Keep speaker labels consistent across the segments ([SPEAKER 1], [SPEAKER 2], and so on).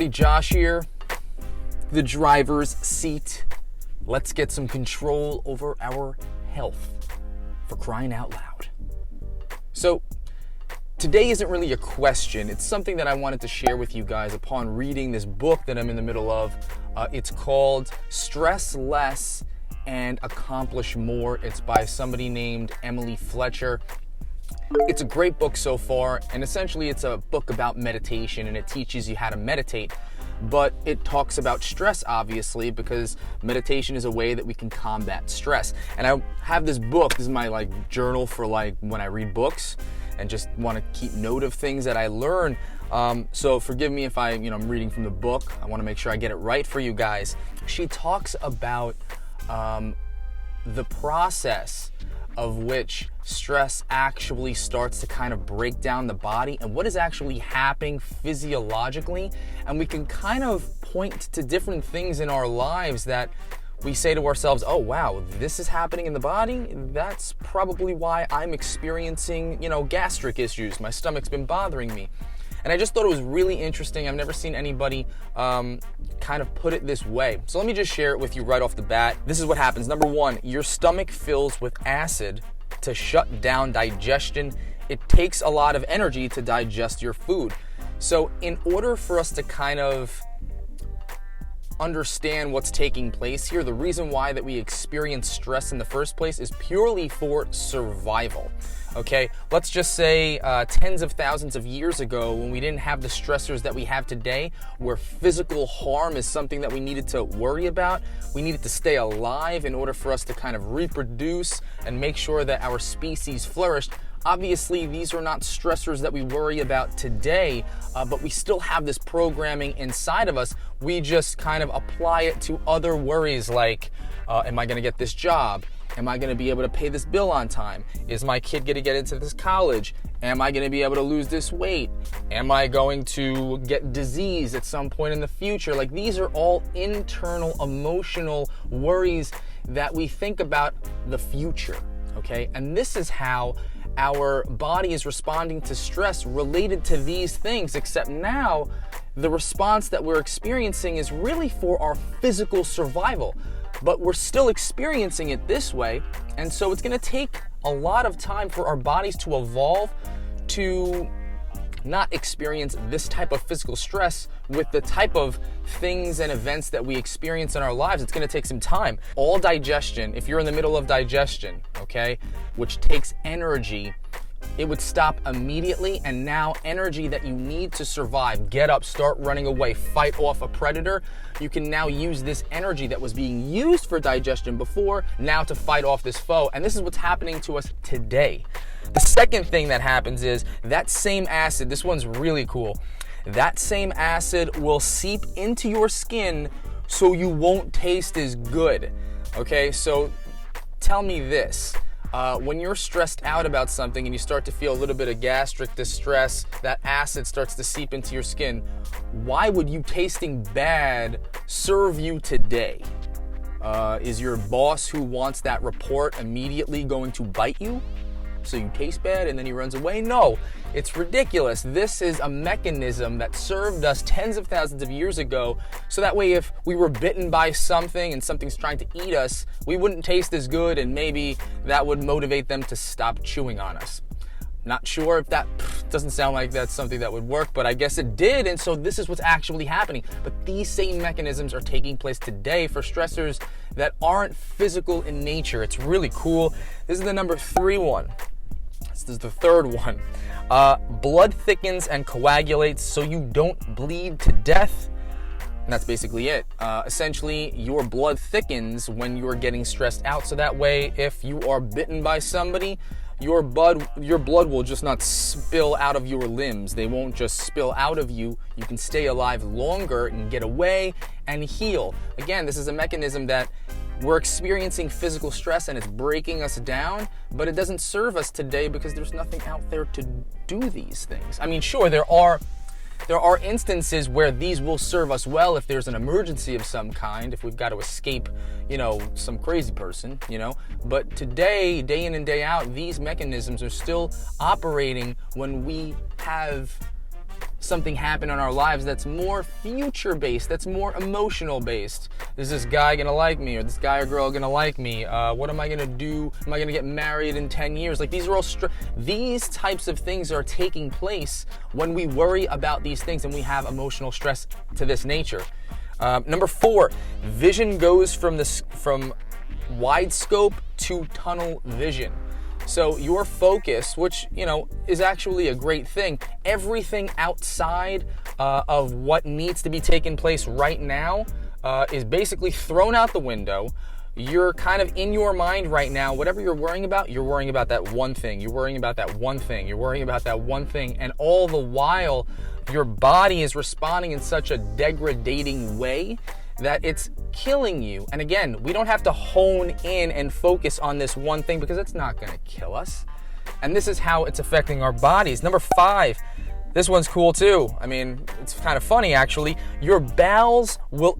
[SPEAKER 1] everybody, Josh here, the driver's seat. Let's get some control over our health, for crying out loud. So, today isn't really a question. It's something that I wanted to share with you guys upon reading this book that I'm in the middle of. It's called Stress Less and Accomplish More. It's by somebody named Emily Fletcher. It's a great book so far, and essentially it's a book about meditation, and it teaches you how to meditate. But it talks about stress, obviously, because meditation is a way that we can combat stress. And I have this book. This is my journal for when I read books and just want to keep note of things that I learn. So forgive me if I'm reading from the book. I want to make sure I get it right for you guys. She talks about the process of which stress actually starts to kind of break down the body and what is actually happening physiologically. And we can kind of point to different things in our lives that we say to ourselves, oh wow, this is happening in the body. That's probably why I'm experiencing, gastric issues. My stomach's been bothering me. And I just thought it was really interesting. I've never seen anybody kind of put it this way. So let me just share it with you right off the bat. This is what happens. Number one, your stomach fills with acid to shut down digestion. It takes a lot of energy to digest your food. So in order for us to kind of understand what's taking place here, the reason why that we experience stress in the first place is purely for survival. Okay, let's just say tens of thousands of years ago, when we didn't have the stressors that we have today, where physical harm is something that we needed to worry about, we needed to stay alive in order for us to kind of reproduce and make sure that our species flourished. Obviously, these are not stressors that we worry about today, but we still have this programming inside of us. We just kind of apply it to other worries like, am I going to get this job? Am I going to be able to pay this bill on time? Is my kid going to get into this college? Am I going to be able to lose this weight? Am I going to get disease at some point in the future? These are all internal emotional worries that we think about the future, okay? And this is how our body is responding to stress related to these things, except now the response that we're experiencing is really for our physical survival. But we're still experiencing it this way, and so it's going to take a lot of time for our bodies to evolve to not experience this type of physical stress with the type of things and events that we experience in our lives. It's going to take some time. All digestion, if you're in the middle of digestion, okay, which takes energy, it would stop immediately, and now energy that you need to survive, get up, start running away, fight off a predator, you can now use this energy that was being used for digestion before now to fight off this foe. And this is what's happening to us today. The second thing that happens is that same acid, this one's really cool, that same acid will seep into your skin so you won't taste as good. Okay, so tell me this. When you're stressed out about something and you start to feel a little bit of gastric distress, that acid starts to seep into your skin. Why would you tasting bad serve you today? Is your boss who wants that report immediately going to bite you? So you taste bad and then he runs away? No, it's ridiculous. This is a mechanism that served us tens of thousands of years ago, so that way if we were bitten by something and something's trying to eat us, we wouldn't taste as good, and maybe that would motivate them to stop chewing on us. Not sure if that doesn't sound like that's something that would work, but I guess it did, and so this is what's actually happening. But these same mechanisms are taking place today for stressors that aren't physical in nature. It's really cool. This is the number 3 one. This is the third one. Blood thickens and coagulates so you don't bleed to death. And that's basically it. Essentially, your blood thickens when you're getting stressed out. So that way, if you are bitten by somebody, your blood will just not spill out of your limbs. They won't just spill out of you. You can stay alive longer and get away and heal. Again, this is a mechanism that we're experiencing physical stress and it's breaking us down, but it doesn't serve us today because there's nothing out there to do these things. I mean, sure, there are instances where these will serve us well if there's an emergency of some kind, if we've got to escape, some crazy person, But today, day in and day out, these mechanisms are still operating when we have something happen in our lives that's more future based, that's more emotional based. Is this guy gonna like me, or this guy or girl gonna like me? What am I gonna do? Am I gonna get married in 10 years? Like, these are all these types of things are taking place when we worry about these things and we have emotional stress to this nature. Number 4, vision goes from wide scope to tunnel vision. So your focus, which, is actually a great thing, everything outside of what needs to be taking place right now is basically thrown out the window. You're kind of in your mind right now, whatever you're worrying about that one thing. You're worrying about that one thing. You're worrying about that one thing. And all the while, your body is responding in such a degrading way that it's killing you. And again, we don't have to hone in and focus on this one thing because it's not going to kill us. And this is how it's affecting our bodies. Number 5, this one's cool too. I mean, it's kind of funny actually. Your bowels will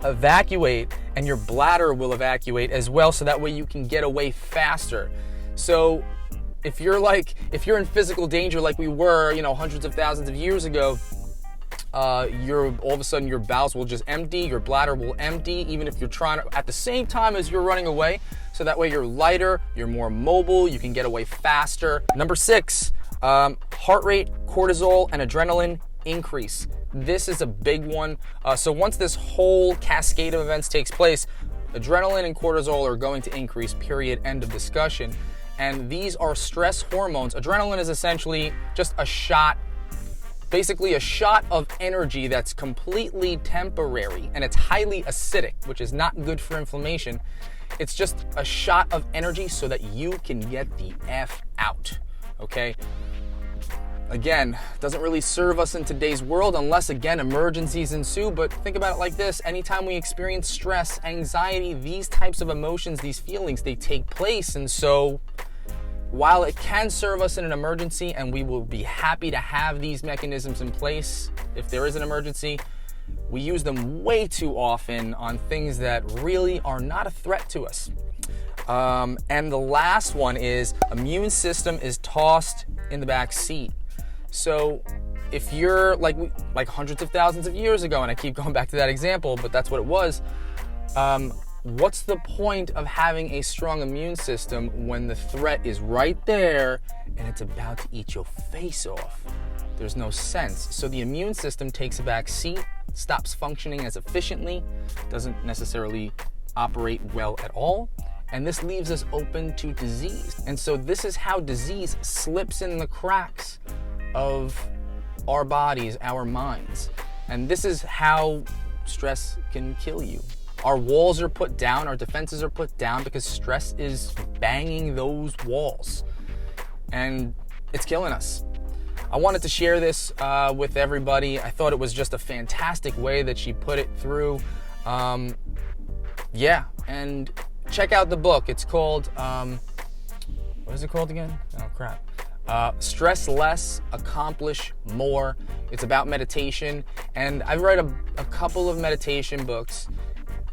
[SPEAKER 1] evacuate, and your bladder will evacuate as well, so that way you can get away faster. So if you're in physical danger like we were, hundreds of thousands of years ago, all of a sudden your bowels will just empty, your bladder will empty, even if you're trying to, at the same time as you're running away. So that way you're lighter, you're more mobile, you can get away faster. Number 6, heart rate, cortisol, and adrenaline increase. This is a big one. So once this whole cascade of events takes place, adrenaline and cortisol are going to increase, period, end of discussion. And these are stress hormones. Adrenaline is essentially just a shot of energy that's completely temporary, and it's highly acidic, which is not good for inflammation. It's just a shot of energy so that you can get the F out, okay? Again, doesn't really serve us in today's world unless, again, emergencies ensue. But think about it like this. Anytime we experience stress, anxiety, these types of emotions, these feelings, they take place. And so while it can serve us in an emergency, and we will be happy to have these mechanisms in place if there is an emergency, we use them way too often on things that really are not a threat to us. And the last one is immune system is tossed in the back seat. So if you're like hundreds of thousands of years ago, and I keep going back to that example, but that's what it was, what's the point of having a strong immune system when the threat is right there and it's about to eat your face off? There's no sense. So the immune system takes a back seat, stops functioning as efficiently, doesn't necessarily operate well at all, and this leaves us open to disease. And so this is how disease slips in the cracks of our bodies, our minds. And this is how stress can kill you. Our walls are put down, our defenses are put down because stress is banging those walls. And it's killing us. I wanted to share this with everybody. I thought it was just a fantastic way that she put it through. And check out the book. It's called, what is it called again? Oh, crap. Stress Less, Accomplish More. It's about meditation. And I've read a couple of meditation books,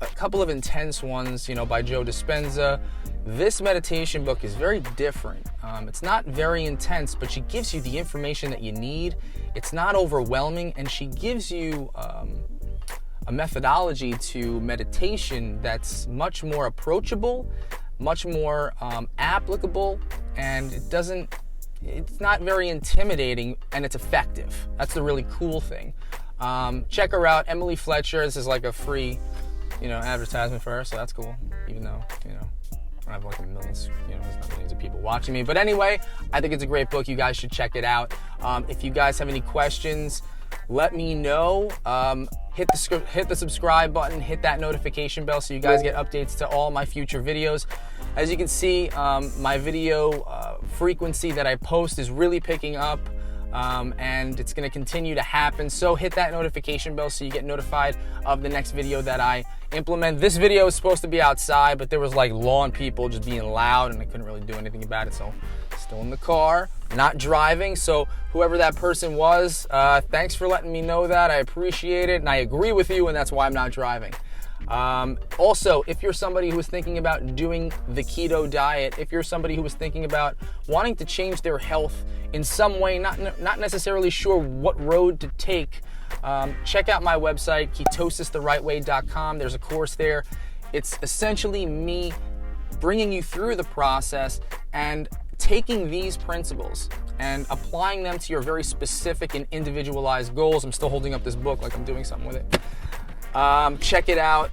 [SPEAKER 1] a couple of intense ones, by Joe Dispenza. This meditation book is very different. It's not very intense, but she gives you the information that you need. It's not overwhelming, and she gives you a methodology to meditation that's much more approachable, much more applicable, and it's not very intimidating, and it's effective. That's the really cool thing. Check her out, Emily Fletcher. This is like a free, advertisement for her, so that's cool. Even though, I have like millions, there's not millions of people watching me. But anyway, I think it's a great book. You guys should check it out. If you guys have any questions, let me know. Hit the subscribe button, hit that notification bell so you guys get updates to all my future videos. As you can see, my video frequency that I post is really picking up, and it's going to continue to happen. So hit that notification bell so you get notified of the next video that I implement. This video is supposed to be outside, but there was like lawn people just being loud, and I couldn't really do anything about it. So still in the car, not driving. So whoever that person was, thanks for letting me know that. I appreciate it, and I agree with you, and that's why I'm not driving. Also, if you're somebody who is thinking about doing the keto diet, if you're somebody who is thinking about wanting to change their health in some way, not necessarily sure what road to take, check out my website, ketosistherightway.com. There's a course there. It's essentially me bringing you through the process and taking these principles and applying them to your very specific and individualized goals. I'm still holding up this book like I'm doing something with it. Check it out.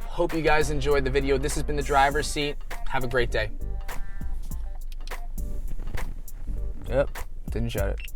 [SPEAKER 1] Hope you guys enjoyed the video. This has been The Driver's Seat. Have a great day. Yep, didn't shut it.